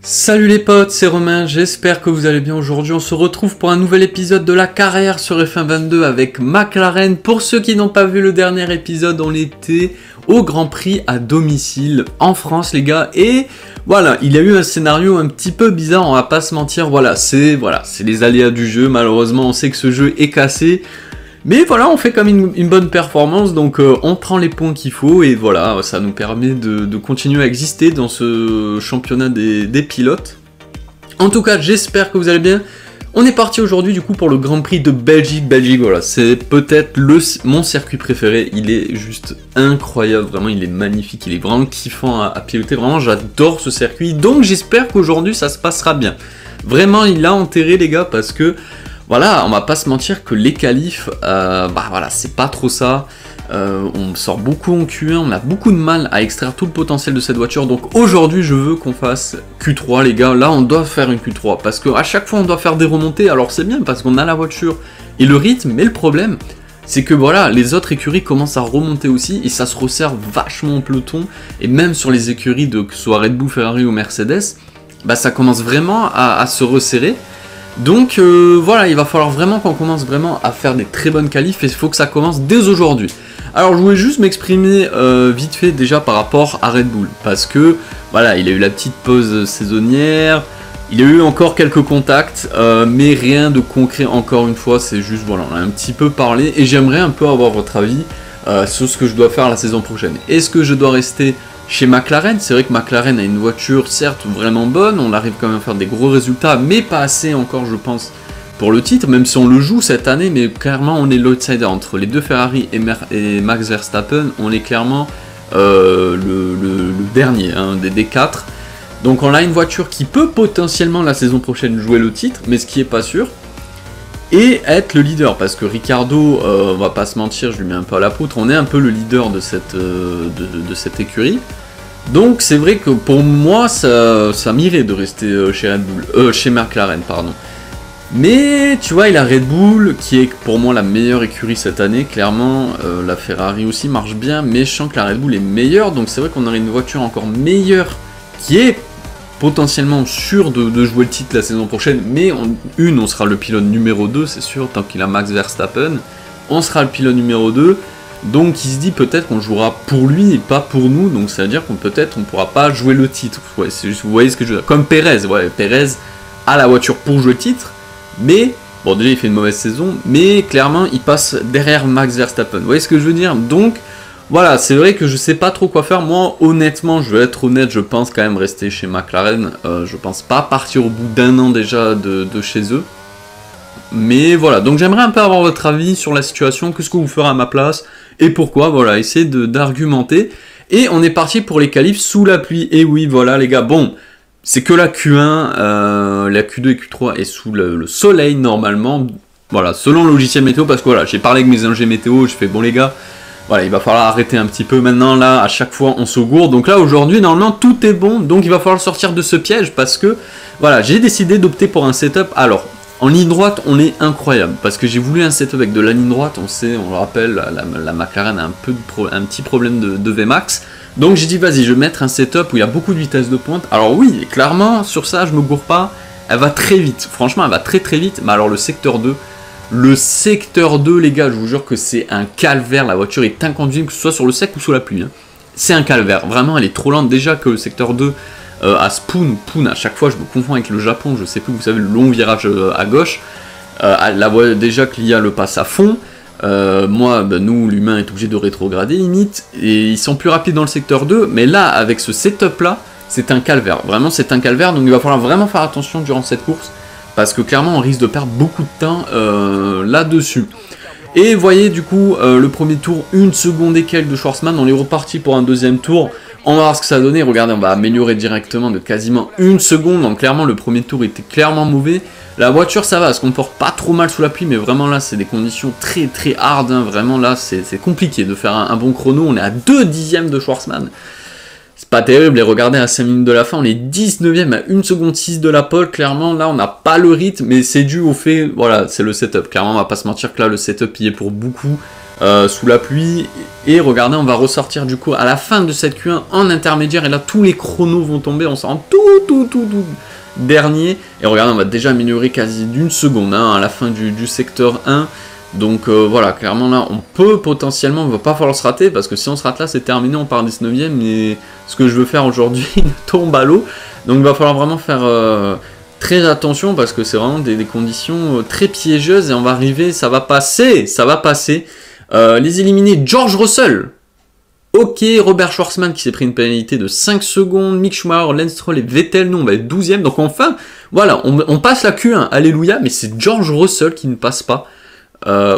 Salut les potes, c'est Romain, j'espère que vous allez bien aujourd'hui. On se retrouve pour un nouvel épisode de la carrière sur F1 22 avec McLaren. Pour ceux qui n'ont pas vu le dernier épisode, on était au Grand Prix à domicile en France les gars. Et voilà, il y a eu un scénario un petit peu bizarre, on va pas se mentir. Voilà, c'est les aléas du jeu. Malheureusement, on sait que ce jeu est cassé. Mais voilà, on fait comme une bonne performance, donc on prend les points qu'il faut, et voilà, ça nous permet de continuer à exister dans ce championnat des pilotes. En tout cas, j'espère que vous allez bien. On est parti aujourd'hui du coup pour le Grand Prix de Belgique. Belgique, voilà, c'est peut-être mon circuit préféré, il est juste incroyable, vraiment, il est magnifique, il est vraiment kiffant à piloter, vraiment, j'adore ce circuit, donc j'espère qu'aujourd'hui ça se passera bien. Vraiment, il a enterré les gars, parce que... Voilà, on va pas se mentir que les qualifs, voilà, c'est pas trop ça. On sort beaucoup en Q1, on a beaucoup de mal à extraire tout le potentiel de cette voiture. Donc aujourd'hui, je veux qu'on fasse Q3, les gars. Là, on doit faire une Q3 parce qu'à chaque fois, on doit faire des remontées. Alors c'est bien parce qu'on a la voiture et le rythme, mais le problème, c'est que voilà, les autres écuries commencent à remonter aussi et ça se resserre vachement en peloton. Et même sur les écuries que ce soit Red Bull, Ferrari ou Mercedes, ça commence vraiment à se resserrer. Donc voilà, il va falloir vraiment qu'on commence vraiment à faire des très bonnes qualifs et il faut que ça commence dès aujourd'hui. Alors je voulais juste m'exprimer vite fait déjà par rapport à Red Bull, parce que voilà, il a eu la petite pause saisonnière, il y a eu encore quelques contacts, mais rien de concret encore une fois, c'est juste voilà, on a un petit peu parlé et j'aimerais un peu avoir votre avis sur ce que je dois faire la saison prochaine. Est-ce que je dois rester chez McLaren? C'est vrai que McLaren a une voiture certes vraiment bonne, on arrive quand même à faire des gros résultats, mais pas assez encore je pense pour le titre, même si on le joue cette année, mais clairement on est l'outsider entre les deux Ferrari et Max Verstappen, on est clairement le dernier des 4. Donc on a une voiture qui peut potentiellement la saison prochaine jouer le titre, mais ce qui est pas sûr, et être le leader, parce que Ricciardo, on va pas se mentir, je lui mets un peu à la poutre, on est un peu le leader de cette écurie. Donc c'est vrai que pour moi ça m'irait de rester chez McLaren, pardon. Mais tu vois, il a Red Bull qui est pour moi la meilleure écurie cette année, clairement. La Ferrari aussi marche bien, mais je sens que la Red Bull est meilleure, donc c'est vrai qu'on aurait une voiture encore meilleure qui est potentiellement sûr de jouer le titre la saison prochaine, mais on sera le pilote numéro 2, c'est sûr, tant qu'il a Max Verstappen, on sera le pilote numéro 2, donc il se dit peut-être qu'on jouera pour lui et pas pour nous, donc ça veut dire qu'on peut-être on pourra pas jouer le titre, ouais, c'est juste, vous voyez ce que je veux dire, comme Perez, ouais, Perez a la voiture pour jouer le titre, mais, bon déjà il fait une mauvaise saison, mais clairement il passe derrière Max Verstappen, vous voyez ce que je veux dire, donc... Voilà, c'est vrai que je sais pas trop quoi faire. Moi, honnêtement, je vais être honnête, je pense quand même rester chez McLaren. Je pense pas partir au bout d'un an déjà de chez eux. Mais voilà, donc j'aimerais un peu avoir votre avis sur la situation. Qu'est-ce que vous ferez à ma place et pourquoi? Voilà, essayez d'argumenter. Et on est parti pour les qualifs sous la pluie. Et oui, voilà les gars, bon, c'est que la Q1, la Q2 et Q3 est sous le soleil normalement. Voilà, selon le logiciel météo, parce que voilà, j'ai parlé avec mes ingénieurs météo, je fais bon les gars... Voilà, il va falloir arrêter un petit peu maintenant, là, à chaque fois on se gourde. Donc là, aujourd'hui, normalement, tout est bon. Donc il va falloir sortir de ce piège parce que, voilà, j'ai décidé d'opter pour un setup. Alors, en ligne droite, on est incroyable. Parce que j'ai voulu un setup avec de la ligne droite. On sait, on le rappelle, la McLaren a un petit problème de Vmax. Donc j'ai dit, vas-y, je vais mettre un setup où il y a beaucoup de vitesse de pointe. Alors oui, clairement, sur ça, je me gourre pas. Elle va très vite. Franchement, elle va très très vite. Mais alors, le secteur 2... Le secteur 2, les gars, je vous jure que c'est un calvaire. La voiture est inconduisible, que ce soit sur le sec ou sous la pluie. Hein. C'est un calvaire. Vraiment, elle est trop lente. Déjà que le secteur 2 à Spoon, à chaque fois, je me confonds avec le Japon. Je sais plus, vous savez, le long virage à gauche. Déjà que l'IA le passe à fond. Moi, nous, l'humain est obligé de rétrograder limite. Et ils sont plus rapides dans le secteur 2. Mais là, avec ce setup-là, c'est un calvaire. Vraiment, c'est un calvaire. Donc, il va falloir vraiment faire attention durant cette course. Parce que clairement on risque de perdre beaucoup de temps là-dessus. Et vous voyez du coup le premier tour, 1 seconde et quelques de Schwarzman, on est reparti pour un deuxième tour. On va voir ce que ça a donné, regardez on va améliorer directement de quasiment 1 seconde. Donc clairement le premier tour était clairement mauvais. La voiture ça va, elle se comporte pas trop mal sous la pluie, mais vraiment là c'est des conditions très très hard. Hein. Vraiment là c'est compliqué de faire un bon chrono, on est à 2 dixièmes de Schwarzman. C'est pas terrible, et regardez à 5 minutes de la fin, on est 19ème à 1 seconde 6 de la pole, clairement là on n'a pas le rythme, mais c'est dû au fait, voilà, c'est le setup, clairement on va pas se mentir que là le setup y est pour beaucoup, sous la pluie. Et regardez, on va ressortir du coup à la fin de cette Q1 en intermédiaire. Et là, tous les chronos vont tomber. On sera en tout dernier. Et regardez, on va déjà améliorer quasi d'une seconde hein, à la fin du secteur 1. Donc voilà, clairement là, on peut potentiellement, il ne va pas falloir se rater. Parce que si on se rate là, c'est terminé, on part 19ème. Et ce que je veux faire aujourd'hui tombe à l'eau. Donc il va falloir vraiment faire... très attention parce que c'est vraiment des conditions très piégeuses et on va arriver, ça va passer. Les éliminés, George Russell. Ok, Robert Schwarzman qui s'est pris une pénalité de 5 secondes, Mick Schumacher, Lance Stroll et Vettel, nous on va être 12ème. Donc enfin, voilà, on passe la Q1, alléluia, mais c'est George Russell qui ne passe pas.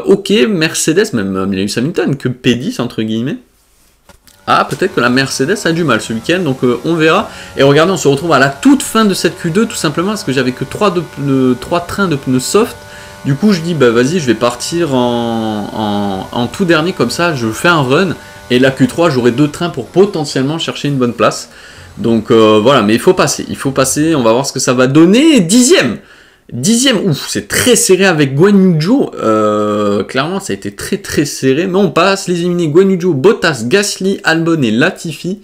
Ok, Mercedes, même Lewis Hamilton, que P10 entre guillemets. Ah, peut-être que la Mercedes a du mal ce week-end, donc on verra. Et regardez, on se retrouve à la toute fin de cette Q2, tout simplement parce que j'avais que 3 trains de pneus soft. Du coup, je dis, bah vas-y, je vais partir en tout dernier, comme ça, je fais un run. Et la Q3, j'aurai 2 trains pour potentiellement chercher une bonne place. Donc voilà, mais il faut passer, on va voir ce que ça va donner. 10ème, ouf, c'est très serré avec Guan Yu Zhou. Clairement, ça a été très serré. Mais on passe, les éliminés Guan Yu Zhou, Bottas, Gasly, Albon et Latifi.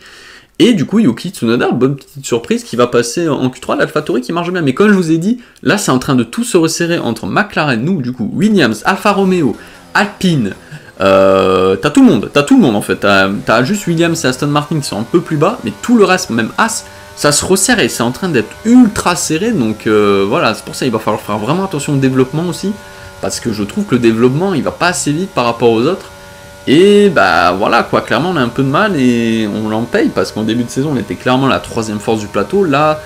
Et du coup, Yuki Tsunoda, bonne petite surprise, qui va passer en Q3, l'AlphaTauri qui marche bien. Mais comme je vous ai dit, là, c'est en train de tout se resserrer entre McLaren, nous, du coup, Williams, Alfa Romeo, Alpine. T'as tout le monde en fait. T'as juste Williams et Aston Martin qui sont un peu plus bas. Mais tout le reste, même As, ça se resserre et c'est en train d'être ultra serré, donc voilà, c'est pour ça qu'il va falloir faire vraiment attention au développement aussi, parce que je trouve que le développement, il va pas assez vite par rapport aux autres, et bah voilà quoi, clairement on a un peu de mal et on l'en paye, parce qu'en début de saison, on était clairement la 3ème force du plateau, là,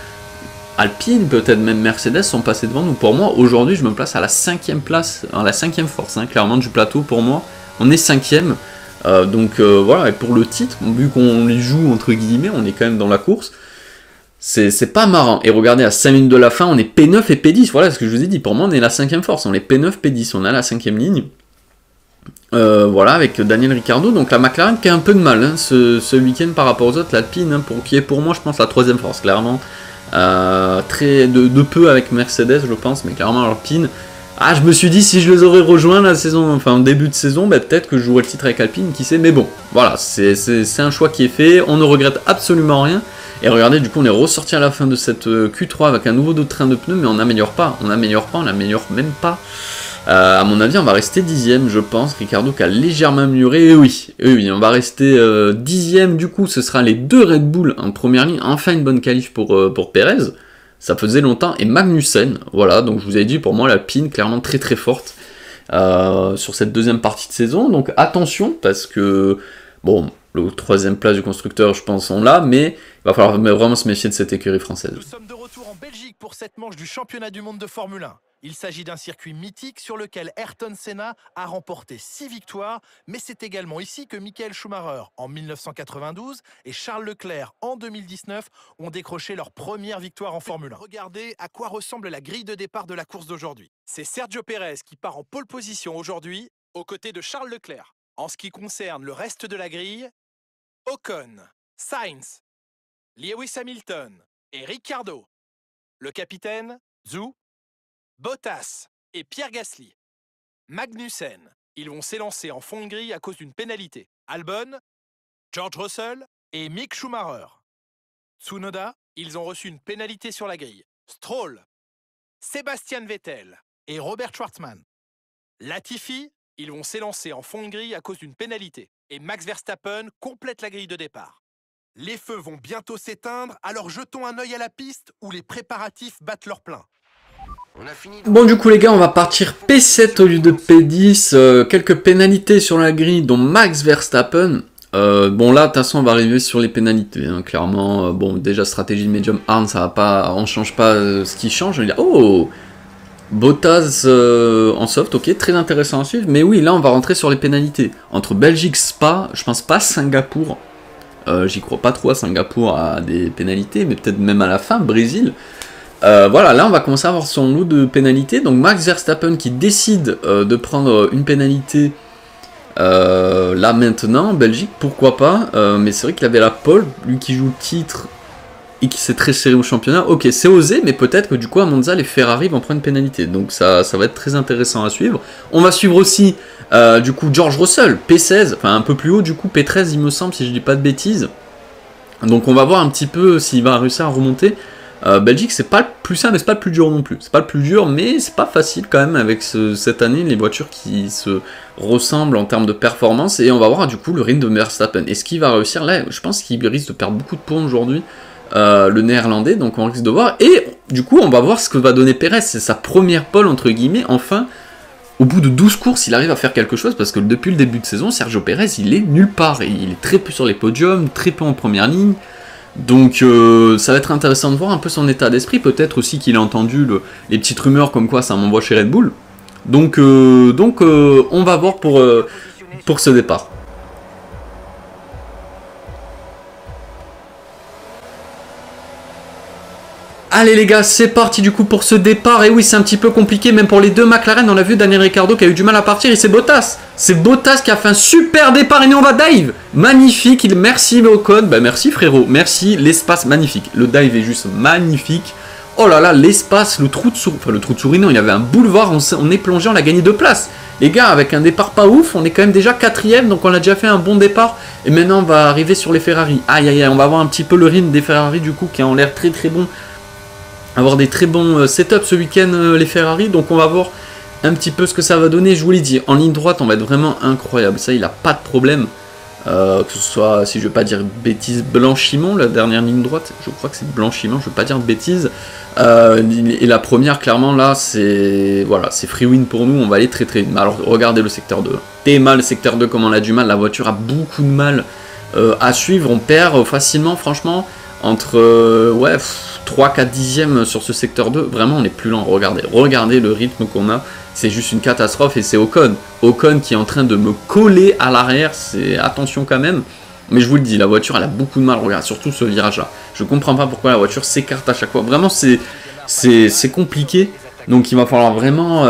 Alpine, peut-être même Mercedes sont passés devant nous. Pour moi, aujourd'hui, je me place à la 5ème place, à la 5ème force, hein, clairement du plateau, pour moi, on est 5ème, donc voilà, et pour le titre, vu qu'on les joue entre guillemets, on est quand même dans la course. C'est pas marrant. Et regardez, à 5 minutes de la fin, on est P9 et P10. Voilà ce que je vous ai dit. Pour moi, on est la 5ème force. On est P9, P10. On a la 5ème ligne. Voilà, avec Daniel Ricciardo. Donc la McLaren qui a un peu de mal hein, ce week-end par rapport aux autres. L'Alpine, hein, qui est pour moi, je pense, la 3ème force, clairement. Très de peu avec Mercedes, je pense. Mais clairement, l'Alpine. Ah, je me suis dit, si je les aurais rejoints la saison, enfin, en début de saison, bah, peut-être que je jouerais le titre avec Alpine, qui sait. Mais bon, voilà, c'est un choix qui est fait. On ne regrette absolument rien. Et regardez, du coup, on est ressorti à la fin de cette Q3 avec un nouveau train de pneus, mais on n'améliore pas, on n'améliore même pas. À mon avis, on va rester 10ème, je pense. Ricciardo qui a légèrement amélioré, et oui, on va rester 10ème. Du coup, ce sera les 2 Red Bull en première ligne. Enfin, une bonne qualif pour Perez. Ça faisait longtemps. Et Magnussen, voilà, donc je vous avais dit, pour moi, l'Alpine, clairement très forte sur cette deuxième partie de saison. Donc attention, parce que, bon, le 3ème place du constructeur, je pense, on l'a, mais il va falloir vraiment se méfier de cette écurie française. Nous sommes de retour en Belgique pour cette manche du championnat du monde de Formule 1. Il s'agit d'un circuit mythique sur lequel Ayrton Senna a remporté 6 victoires, mais c'est également ici que Michael Schumacher en 1992 et Charles Leclerc en 2019 ont décroché leur première victoire en Formule 1. Regardez à quoi ressemble la grille de départ de la course d'aujourd'hui. C'est Sergio Pérez qui part en pole position aujourd'hui, aux côtés de Charles Leclerc. En ce qui concerne le reste de la grille, Ocon, Sainz, Lewis Hamilton et Ricciardo. Le capitaine, Zhou, Bottas et Pierre Gasly. Magnussen, ils vont s'élancer en fond de grille à cause d'une pénalité. Albon, George Russell et Mick Schumacher. Tsunoda, ils ont reçu une pénalité sur la grille. Stroll, Sebastian Vettel et Robert Schwarzman. Latifi, ils vont s'élancer en fond de grille à cause d'une pénalité. Et Max Verstappen complète la grille de départ. Les feux vont bientôt s'éteindre, alors jetons un œil à la piste où les préparatifs battent leur plein. Bon, du coup les gars, on va partir P7 au lieu de P10. Quelques pénalités sur la grille, dont Max Verstappen. Bon là, de toute façon, on va arriver sur les pénalités, hein, clairement. Bon, déjà stratégie de medium hard, ça va pas, on change pas ce qui change. Oh, Bottas en soft, ok, très intéressant à suivre. Mais oui, là, on va rentrer sur les pénalités. Entre Belgique, Spa, je pense pas Singapour. J'y crois pas trop à Singapour à des pénalités, mais peut-être même à la fin, Brésil. Voilà, là on va commencer à avoir son lot de pénalités. Donc Max Verstappen qui décide de prendre une pénalité là maintenant, en Belgique, pourquoi pas. Mais c'est vrai qu'il avait la pole, lui qui joue le titre. et qui s'est très serré au championnat. Ok, c'est osé, mais peut-être que du coup à Monza, les Ferrari vont prendre une pénalité. Donc ça va être très intéressant à suivre. On va suivre aussi du coup George Russell, P16, enfin un peu plus haut du coup, P13 il me semble, si je dis pas de bêtises. Donc on va voir un petit peu s'il va réussir à remonter. Belgique, c'est pas le plus simple, mais c'est pas le plus dur non plus. C'est pas le plus dur, mais c'est pas facile quand même avec cette année, les voitures qui se ressemblent en termes de performance. Et on va voir du coup le rythme de Verstappen. Est-ce qu'il va réussir là? Je pense qu'il risque de perdre beaucoup de points aujourd'hui, le néerlandais, donc on risque de voir. Et du coup, on va voir ce que va donner Perez. C'est sa première pole, entre guillemets, enfin. Au bout de 12 courses, il arrive à faire quelque chose, parce que depuis le début de saison, Sergio Perez, il est nulle part. Il est très peu sur les podiums, très peu en première ligne. Donc ça va être intéressant de voir un peu son état d'esprit. Peut-être aussi qu'il a entendu les petites rumeurs comme quoi ça m'envoie chez Red Bull. Donc on va voir pour ce départ. Allez les gars, c'est parti du coup pour ce départ. Et oui, c'est un petit peu compliqué même pour les deux McLaren. On a vu Daniel Ricciardo qui a eu du mal à partir et c'est Bottas. C'est Bottas qui a fait un super départ et nous on va dive. Magnifique, merci Ocon. Bah merci frérot, merci, l'espace magnifique. Le dive est juste magnifique. Oh là là, l'espace, le trou de souris. Enfin le trou de souris non, il y avait un boulevard, on est plongé, on a gagné 2 places. Les gars, avec un départ pas ouf, on est quand même déjà 4ème, donc on a déjà fait un bon départ. Et maintenant on va arriver sur les Ferrari. Aïe aïe aïe, on va voir un petit peu le rythme des Ferrari du coup qui ont l'air très très bon. Avoir des très bons setups ce week-end les Ferrari, donc on va voir un petit peu ce que ça va donner. Je vous l'ai dit, en ligne droite on va être vraiment incroyable, ça il a pas de problème, que ce soit, si je veux pas dire bêtises, Blanchiment, la dernière ligne droite, je crois que c'est Blanchiment, je veux pas dire de bêtises, et la première clairement là c'est voilà, c'est free win pour nous, on va aller très très vite. Alors regardez le secteur 2, t'es mal le secteur 2 comme on a du mal, la voiture a beaucoup de mal à suivre, on perd facilement franchement, entre 3-4 dixièmes sur ce secteur 2, vraiment on est plus lent, regardez le rythme qu'on a, c'est juste une catastrophe et c'est Ocon qui est en train de me coller à l'arrière, c'est attention quand même, mais je vous le dis, la voiture elle a beaucoup de mal, regarde, surtout ce virage là, je comprends pas pourquoi la voiture s'écarte à chaque fois, vraiment c'est compliqué, donc il va falloir vraiment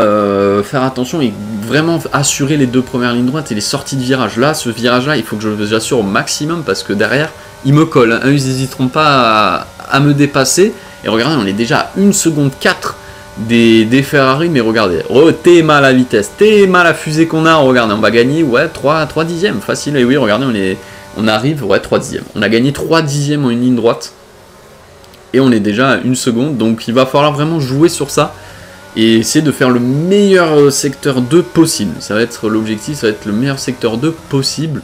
faire attention et vraiment assurer les 2 premières lignes droites et les sorties de virage, là ce virage là il faut que j'assure au maximum parce que derrière ils me collent, hein. Eux ils n'hésiteront pas à me dépasser. Et regardez, on est déjà à 1 seconde 4 des Ferrari, mais regardez, tellement la vitesse, tellement la fusée qu'on a, regardez, on va gagner 3 dixièmes, facile, et oui, regardez, on arrive, 3 dixièmes. On a gagné 3 dixièmes en une ligne droite, et on est déjà à 1 seconde, donc il va falloir vraiment jouer sur ça, et essayer de faire le meilleur secteur 2 possible. Ça va être l'objectif, ça va être le meilleur secteur 2 possible.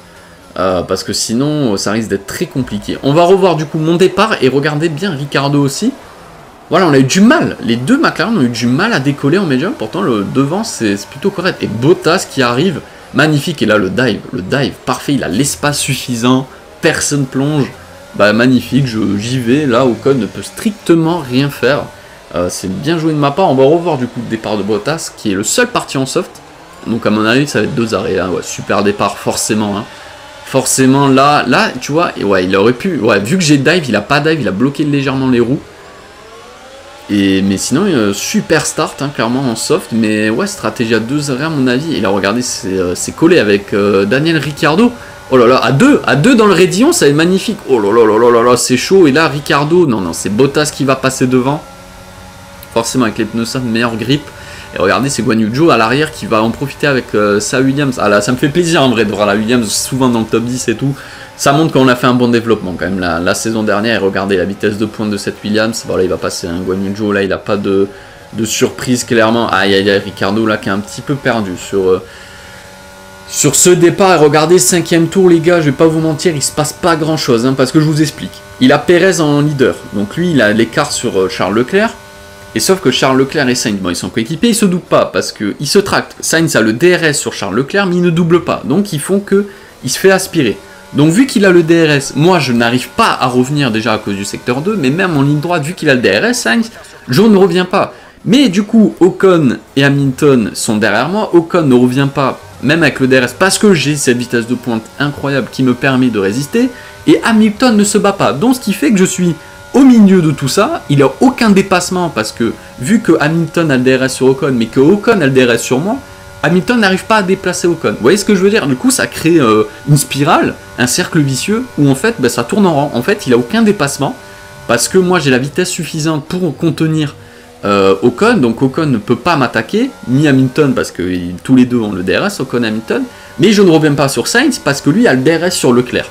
Parce que sinon ça risque d'être très compliqué. On va revoir du coup mon départ et regardez bien Ricciardo aussi. Voilà, on a eu du mal, les deux McLaren ont eu du mal à décoller en médium, pourtant le devant c'est plutôt correct. Et Bottas qui arrive, magnifique, et là le dive parfait, il a l'espace suffisant, personne plonge, bah magnifique, j'y vais, là Ocon ne peut strictement rien faire. C'est bien joué de ma part, on va revoir du coup le départ de Bottas qui est le seul parti en soft. Donc à mon avis ça va être 2 arrêts, hein. Ouais, super départ forcément, hein. Forcément là, tu vois, et ouais, il aurait pu, ouais, vu que j'ai dive, il a pas dive, il a bloqué légèrement les roues. Mais sinon, super start, hein, clairement en soft, mais ouais, stratégie à 2 arrêts à mon avis. Et là, regardez, c'est collé avec Daniel Ricciardo. Oh là là, à deux dans le raidillon, ça va être magnifique. Oh là là là là là, c'est chaud. Et là, Ricciardo, non, c'est Bottas qui va passer devant. Forcément, avec les pneus soft, meilleure grip. Et regardez, c'est Guan Yu Zhou à l'arrière qui va en profiter avec sa Williams. Ah là, ça me fait plaisir en vrai de voir la Williams souvent dans le top 10 et tout. Ça montre qu'on a fait un bon développement quand même la saison dernière. Et regardez la vitesse de pointe de cette Williams. Voilà, il va passer un Guan Yu Zhou. Là, il n'a pas de surprise clairement. Aïe aïe aïe, Ricciardo là qui est un petit peu perdu sur ce départ. Et regardez, 5ème tour les gars, je vais pas vous mentir, il se passe pas grand chose, hein, parce que je vous explique. Il a Perez en leader. Donc lui, il a l'écart sur Charles Leclerc. Et sauf que Charles Leclerc et Sainz, bon, ils sont coéquipiers, ils se doublent pas parce qu'ils se tractent. Sainz a le DRS sur Charles Leclerc, mais il ne double pas. Donc ils font qu'il se fait aspirer. Donc vu qu'il a le DRS, moi je n'arrive pas à revenir déjà à cause du secteur 2, mais même en ligne droite, vu qu'il a le DRS, Sainz, je ne reviens pas. Mais du coup, Ocon et Hamilton sont derrière moi. Ocon ne revient pas, même avec le DRS, parce que j'ai cette vitesse de pointe incroyable qui me permet de résister. Et Hamilton ne se bat pas. Donc ce qui fait que je suis au milieu de tout ça, il n'a aucun dépassement parce que vu que Hamilton a le DRS sur Ocon, mais que Ocon a le DRS sur moi, Hamilton n'arrive pas à déplacer Ocon. Vous voyez ce que je veux dire? Du coup, ça crée une spirale, un cercle vicieux où en fait, ça tourne en rond. En fait, il n'a aucun dépassement parce que moi j'ai la vitesse suffisante pour contenir Ocon, donc Ocon ne peut pas m'attaquer, ni Hamilton, parce que tous les deux ont le DRS, Ocon et Hamilton, mais je ne reviens pas sur Sainz, parce que lui a le DRS sur Leclerc,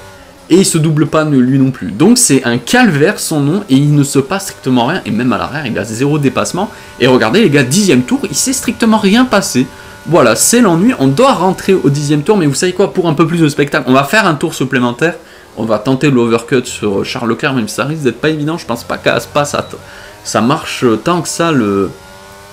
et il se double pas lui non plus, donc c'est un calvaire son nom, et il ne se passe strictement rien, et même à l'arrière il a 0 dépassement, et regardez les gars, 10e tour, il s'est strictement rien passé. Voilà, c'est l'ennui, on doit rentrer au 10e tour, mais vous savez quoi, pour un peu plus de spectacle, on va faire un tour supplémentaire, on va tenter l'overcut sur Charles Leclerc, même si ça risque d'être pas évident, je pense pas qu'à Spa ça marche tant que ça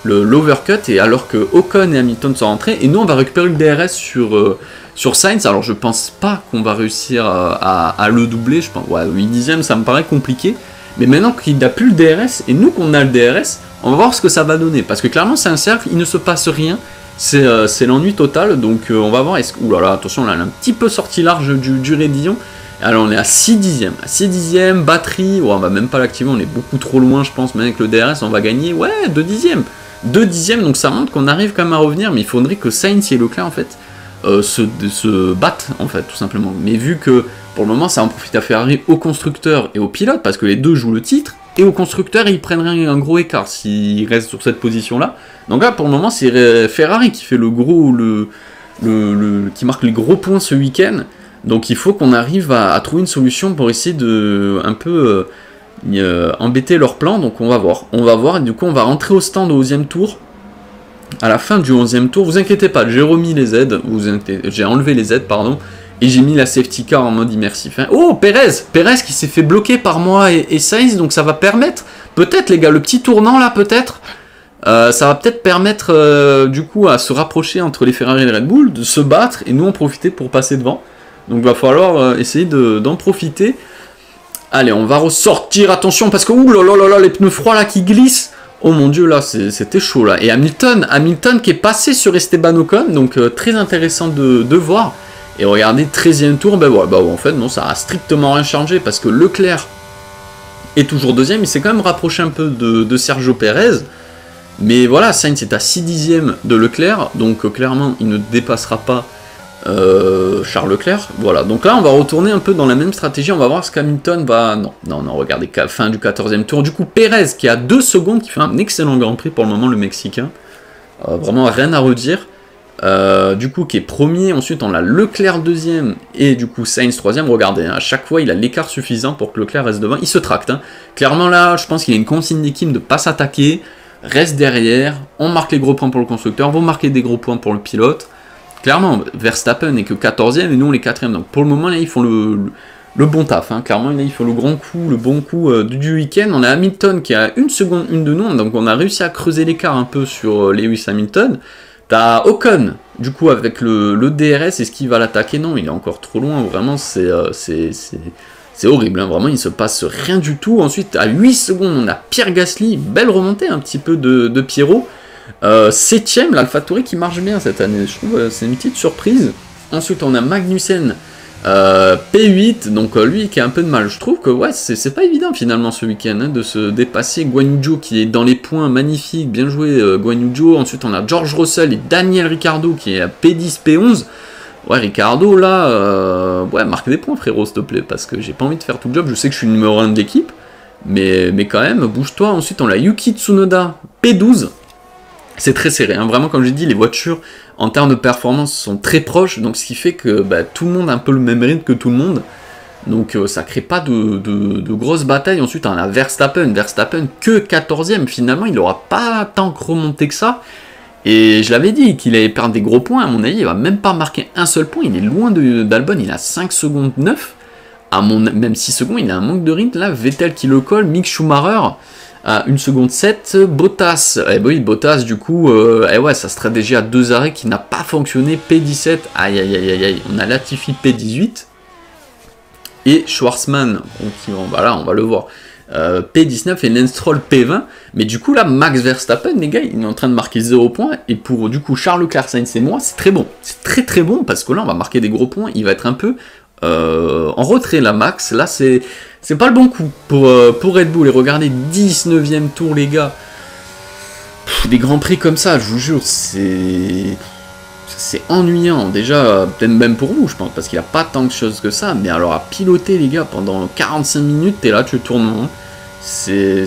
l'overcut, et alors que Ocon et Hamilton sont rentrés, et nous on va récupérer le DRS sur Sainz, alors je pense pas qu'on va réussir à le doubler, je pense, ouais, 8 dixièmes ça me paraît compliqué, mais maintenant qu'il n'a plus le DRS, et nous qu'on a le DRS, on va voir ce que ça va donner, parce que clairement c'est un cercle, il ne se passe rien, c'est l'ennui total, donc on va voir, ouh là là, attention, là, on a un petit peu sorti large du raidillon. Alors on est à 6 dixièmes, batterie, oh, on va même pas l'activer, on est beaucoup trop loin je pense, même avec le DRS on va gagner, ouais, 2 dixièmes, 2 dixièmes, donc ça montre qu'on arrive quand même à revenir, mais il faudrait que Sainz et Leclerc en fait se battent en fait tout simplement, mais vu que pour le moment ça en profite à Ferrari, au constructeur et au pilote, parce que les deux jouent le titre, et au constructeur ils prennent un gros écart s'ils restent sur cette position là, donc là pour le moment c'est Ferrari qui fait qui marque les gros points ce week-end. Donc il faut qu'on arrive à trouver une solution pour essayer de un peu embêter leur plan, donc on va voir, et du coup on va rentrer au stand au 11e tour, à la fin du 11e tour, vous inquiétez pas, j'ai remis les aides, j'ai enlevé les aides, pardon, et j'ai mis la safety car en mode immersif. Hein. Oh, Pérez qui s'est fait bloquer par moi et Sainz, donc ça va permettre, peut-être les gars, le petit tournant là, peut-être, ça va peut-être permettre du coup à se rapprocher entre les Ferrari et les Red Bull, de se battre, et nous en profiter pour passer devant. Donc il va falloir essayer d'en profiter. Allez, on va ressortir, attention, parce que ouh là là là, les pneus froids là qui glissent. Oh mon dieu, là, c'était chaud là. Et Hamilton qui est passé sur Esteban Ocon, donc très intéressant de voir. Et regardez, 13e tour, ben voilà, en fait, non, ça a strictement rien changé, parce que Leclerc est toujours deuxième, il s'est quand même rapproché un peu de Sergio Pérez. Mais voilà, Sainz est à 6 dixièmes de Leclerc, donc clairement, il ne dépassera pas Charles Leclerc, voilà, donc là on va retourner un peu dans la même stratégie, on va voir ce qu'Hamilton va, non, regardez, fin du 14e tour, du coup Pérez qui a 2 secondes, qui fait un excellent Grand Prix pour le moment, le Mexicain, vraiment rien à redire, du coup qui est premier, ensuite on a Leclerc deuxième, et du coup Sainz troisième, regardez, hein, à chaque fois il a l'écart suffisant pour que Leclerc reste devant, il se tracte, hein. Clairement là, je pense qu'il y a une consigne d'équipe de ne pas s'attaquer, reste derrière, on marque les gros points pour le constructeur, vous marquez des gros points pour le pilote. Clairement, Verstappen n'est que 14e et nous on est 4e. Donc pour le moment, là, ils font le bon taf. Hein. Clairement, là, ils font le bon coup du week-end. On a Hamilton qui a 1 seconde, une de nous. Donc on a réussi à creuser l'écart un peu sur Lewis Hamilton. T'as Ocon, du coup, avec le DRS. Est-ce qu'il va l'attaquer? Non, il est encore trop loin. Vraiment, c'est horrible. Hein. Vraiment, il ne se passe rien du tout. Ensuite, à 8 secondes, on a Pierre Gasly. Belle remontée un petit peu de Pierrot. 7ème, l'AlphaTauri qui marche bien cette année, je trouve c'est une petite surprise. Ensuite on a Magnussen P8, donc lui qui a un peu de mal, je trouve que ouais, c'est pas évident finalement ce week-end hein, de se dépasser. Guan Yu Zhou qui est dans les points, magnifique, bien joué Guan Yu Zhou. Ensuite on a George Russell et Daniel Ricciardo qui est à P10, P11. Ouais, Ricciardo là, ouais, marque des points frérot s'il te plaît, parce que j'ai pas envie de faire tout le job, je sais que je suis le numéro 1 de l'équipe, mais quand même, bouge-toi. Ensuite on a Yuki Tsunoda P12. C'est très serré, hein. Vraiment comme j'ai dit, les voitures en termes de performance sont très proches, donc ce qui fait que tout le monde a un peu le même rythme que tout le monde, donc ça crée pas de grosses batailles. Ensuite on a Verstappen que 14ème, finalement il n'aura pas tant remonté que ça, et je l'avais dit qu'il allait perdre des gros points, à mon avis il va même pas marquer un seul point, il est loin d'Albon, il a 5 secondes 9, même 6 secondes, il a un manque de rythme là. Vettel qui le colle, Mick Schumacher à 1 seconde 7, Bottas, oui, Bottas du coup, ouais, sa stratégie à 2 arrêts qui n'a pas fonctionné, P17, aïe, on a Latifi P18, et Schwarzman, voilà, on va le voir, P19 et Lance Stroll P20, mais du coup là, Max Verstappen, les gars, il est en train de marquer 0 points, et pour du coup Charles Leclerc, Sainz et moi, c'est très bon, c'est très bon, parce que là on va marquer des gros points, il va être un peu en retrait là, Max, là c'est pas le bon coup pour Red Bull. Et regardez, 19e tour les gars, des grands prix comme ça, je vous jure, c'est ennuyant, déjà, peut-être même pour vous je pense, parce qu'il n'y a pas tant de choses que ça, mais alors à piloter les gars, pendant 45 minutes, t'es là, tu tournes, hein, C'est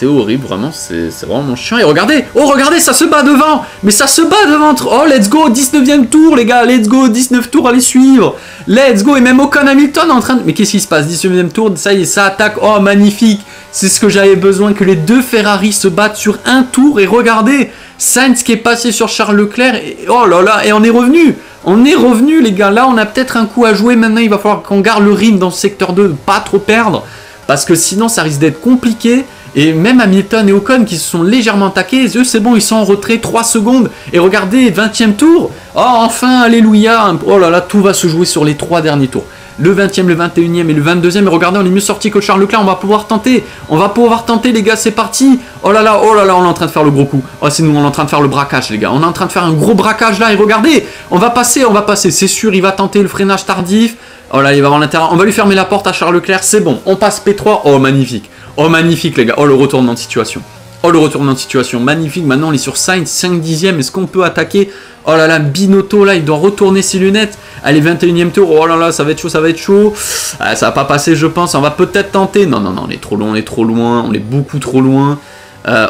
horrible, vraiment, c'est vraiment chiant. Et regardez, oh regardez, ça se bat devant, mais ça se bat devant. Oh let's go, 19e tour les gars, let's go, 19 tours, allez suivre. Let's go, et même Ocon Hamilton est en train de... Mais qu'est-ce qui se passe, 19e tour, ça y est, ça attaque, oh magnifique. C'est ce que j'avais besoin, que les deux Ferrari se battent sur un tour. Et regardez, Sainz qui est passé sur Charles Leclerc, et, oh là là, et on est revenu. On est revenu les gars, là on a peut-être un coup à jouer, maintenant il va falloir qu'on garde le rythme dans ce secteur 2, pas trop perdre. Parce que sinon ça risque d'être compliqué. Et même Hamilton et Ocon qui se sont légèrement attaqués, eux c'est bon, ils sont en retrait 3 secondes. Et regardez, 20e tour. Oh enfin, alléluia. Oh là là, tout va se jouer sur les 3 derniers tours. Le 20e, le 21e et le 22e. Et regardez, on est mieux sorti que Charles Leclerc, on va pouvoir tenter. On va pouvoir tenter les gars, c'est parti. Oh là là, on est en train de faire le gros coup. Oh c'est nous, on est en train de faire le braquage les gars. On est en train de faire un gros braquage là. Et regardez, on va passer, c'est sûr, il va tenter le freinage tardif. Oh là, il va avoir l'intérieur. On va lui fermer la porte à Charles Leclerc. C'est bon. On passe P3. Oh, magnifique. Oh, magnifique, les gars. Oh, le retournement de situation. Oh, le retournement de situation. Magnifique. Maintenant, on est sur Sainz. 5 dixièmes. Est-ce qu'on peut attaquer? Oh là là, Binotto, là, il doit retourner ses lunettes. Allez, 21e tour. Oh là là, ça va être chaud, ça va être chaud. Ah, ça va pas passer, je pense. On va peut-être tenter. Non, non, non, on est trop loin, on est trop loin. On est beaucoup trop loin.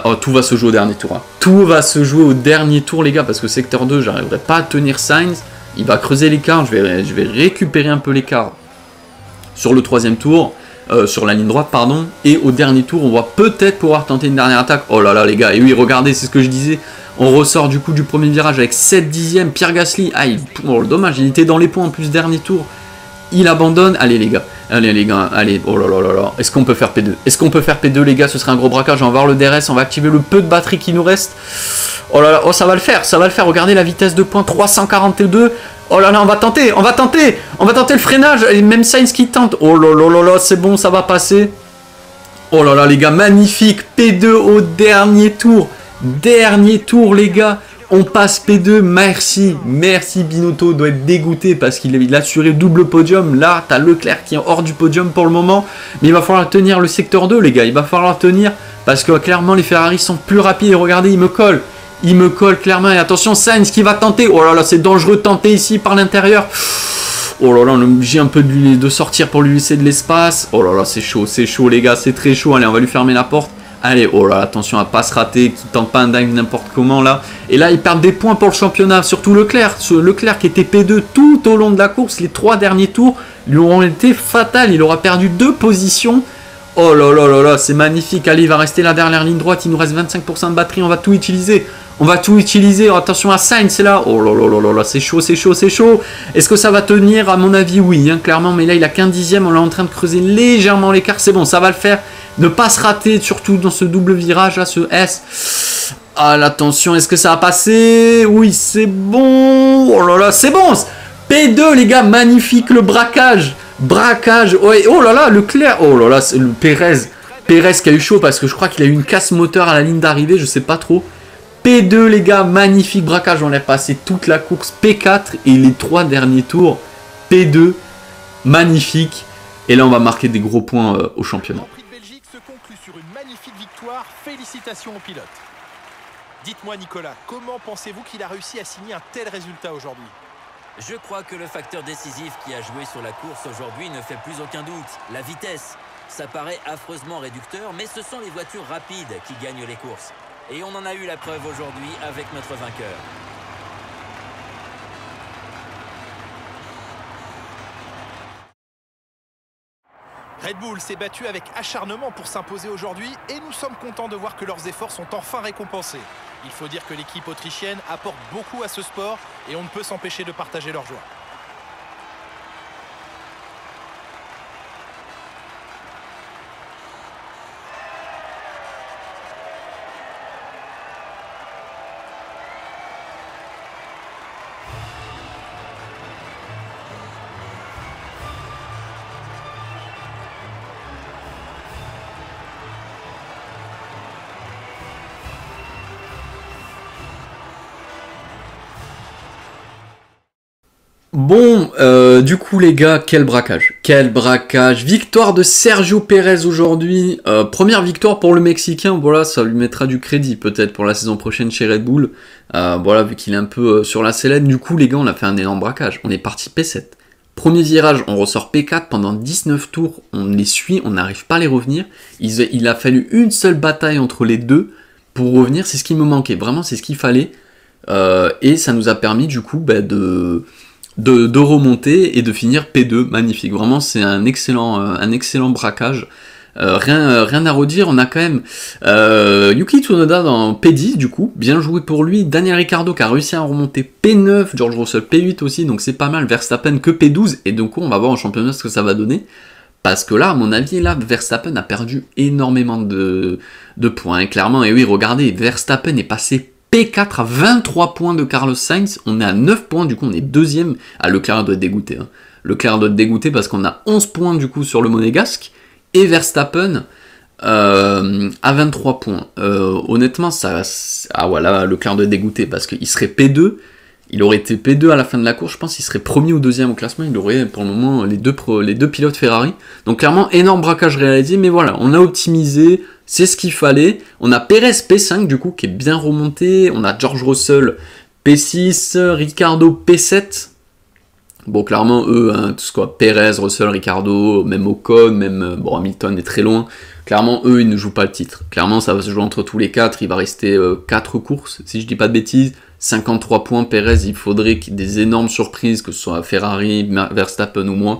Oh, tout va se jouer au dernier tour. Hein. Tout va se jouer au dernier tour, les gars, parce que secteur 2, j'arriverai pas à tenir Sainz. Il va creuser l'écart, je vais récupérer un peu l'écart sur le 3e tour, sur la ligne droite, pardon. Et au dernier tour, on va peut-être pouvoir tenter une dernière attaque. Oh là là, les gars, et oui, regardez, c'est ce que je disais. On ressort du coup du premier virage avec 7 dixièmes. Pierre Gasly, ah, oh, dommage, il était dans les points en plus, dernier tour. Il abandonne. Allez, les gars, allez, oh là là là là. Est-ce qu'on peut faire P2? Est-ce qu'on peut faire P2, les gars? Ce serait un gros braquage. On va voir le DRS, on va activer le peu de batterie qui nous reste. Oh là là, oh ça va le faire, ça va le faire. Regardez la vitesse de pointe, 342. Oh là là, on va tenter le freinage. Et même Sainz qui tente. Oh là là là là, c'est bon, ça va passer. Oh là là, les gars, magnifique. P2 au dernier tour. Dernier tour, les gars. On passe P2, merci Binotto doit être dégoûté parce qu'il a assuré double podium. Là, t'as Leclerc qui est hors du podium pour le moment. Mais il va falloir tenir le secteur 2, les gars. Il va falloir tenir parce que clairement, les Ferrari sont plus rapides. Et regardez, il me colle. Il me colle clairement. Et attention, Sainz qui va tenter. Oh là là, c'est dangereux de tenter ici par l'intérieur. Oh là là, on est obligé un peu de sortir pour lui laisser de l'espace. Oh là là, c'est chaud, les gars. C'est très chaud. Allez, on va lui fermer la porte. Allez, oh là, attention à pas se rater, qui tente pas un dingue n'importe comment là. Et là, ils perdent des points pour le championnat, surtout Leclerc. Leclerc qui était P2 tout au long de la course, les 3 derniers tours lui auront été fatals. Il aura perdu 2 positions. Oh là là là là, c'est magnifique. Allez, il va rester la dernière ligne droite, il nous reste 25% de batterie, on va tout utiliser. On va tout utiliser. Oh, attention à Sainz, c'est là. Oh là là là là là, c'est chaud, c'est chaud, c'est chaud. Est-ce que ça va tenir? À mon avis, oui, hein, clairement. Mais là, il a qu'un dixième. On est en train de creuser légèrement l'écart. C'est bon, ça va le faire. Ne pas se rater, surtout dans ce double virage là, ce S. Ah, l'attention, est-ce que ça va passer? Oui, c'est bon. Oh là là, c'est bon. P2, les gars, magnifique le braquage. Braquage. Ouais. Oh là là, Leclerc. Oh là là, c'est le Pérez. Pérez qui a eu chaud parce que je crois qu'il a eu une casse moteur à la ligne d'arrivée, je sais pas trop. P2, les gars, magnifique braquage. On a passé toute la course. P4 et les 3 derniers tours. P2, magnifique. Et là, on va marquer des gros points au championnat. Le Prix de Belgique se conclut sur une magnifique victoire. Félicitations aux pilotes. Dites-moi, Nicolas, comment pensez-vous qu'il a réussi à signer un tel résultat aujourd'hui? Je crois que le facteur décisif qui a joué sur la course aujourd'hui ne fait plus aucun doute. La vitesse. Ça paraît affreusement réducteur, mais ce sont les voitures rapides qui gagnent les courses. Et on en a eu la preuve aujourd'hui avec notre vainqueur. Red Bull s'est battu avec acharnement pour s'imposer aujourd'hui et nous sommes contents de voir que leurs efforts sont enfin récompensés. Il faut dire que l'équipe autrichienne apporte beaucoup à ce sport et on ne peut s'empêcher de partager leur joie. Bon, du coup les gars, quel braquage. Quel braquage. Victoire de Sergio Pérez aujourd'hui. Première victoire pour le Mexicain. Voilà, ça lui mettra du crédit peut-être pour la saison prochaine chez Red Bull. Voilà, vu qu'il est un peu sur la sellette. Du coup les gars, on a fait un énorme braquage. On est parti P7. Premier virage, on ressort P4 pendant 19 tours, on les suit, on n'arrive pas à les revenir. Il a fallu une seule bataille entre les deux pour revenir, c'est ce qui me manquait, vraiment c'est ce qu'il fallait. Et ça nous a permis du coup de remonter et de finir P2, magnifique. Vraiment c'est un excellent braquage. Rien à redire, on a quand même Yuki Tsunoda dans P10 du coup, bien joué pour lui, Daniel Ricciardo qui a réussi à remonter P9, George Russell P8 aussi, donc c'est pas mal, Verstappen que P12, et donc on va voir en championnat ce que ça va donner, parce que là à mon avis, là Verstappen a perdu énormément de points, clairement, et oui regardez, Verstappen est passé P4 à 23 points de Carlos Sainz, on est à 9 points, du coup on est deuxième, Leclerc doit être dégoûté, Leclerc doit être dégoûté parce qu'on a 11 points du coup sur le monégasque, et Verstappen à 23 points. Honnêtement, voilà, Leclerc doit être dégoûté parce qu'il serait P2, il aurait été P2 à la fin de la course, je pense qu'il serait premier ou deuxième au classement, il aurait pour le moment les deux pilotes Ferrari. Donc clairement, énorme braquage réalisé, mais voilà, on a optimisé, c'est ce qu'il fallait. On a Perez P5 du coup qui est bien remonté, on a George Russell P6, Ricciardo P7. Bon, clairement, eux, tout ce quoi, Perez, Russell, Ricciardo, même Ocon, même Hamilton est très loin. Clairement, eux, ils ne jouent pas le titre. Clairement, ça va se jouer entre tous les quatre. Il va rester 4 courses, si je dis pas de bêtises. 53 points, Perez, il faudrait qu'il y ait des énormes surprises, que ce soit Ferrari, Verstappen ou moi.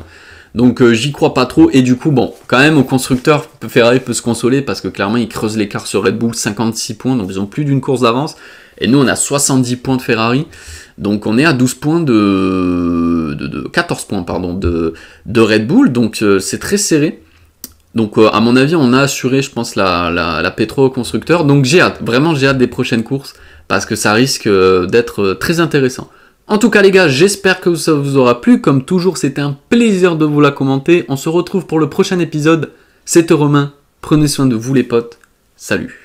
Donc, j'y crois pas trop. Et du coup, bon, quand même, au constructeur, Ferrari peut se consoler parce que clairement, ils creusent l'écart sur Red Bull, 56 points. Donc, ils ont plus d'une course d'avance. Et nous, on a 70 points de Ferrari. Donc on est à 12 points 14 points pardon, de Red Bull, donc c'est très serré. Donc à mon avis on a assuré je pense la P3 au constructeur, donc j'ai hâte des prochaines courses, parce que ça risque d'être très intéressant. En tout cas les gars, j'espère que ça vous aura plu, comme toujours c'était un plaisir de vous la commenter, on se retrouve pour le prochain épisode, c'était Romain, prenez soin de vous les potes, salut.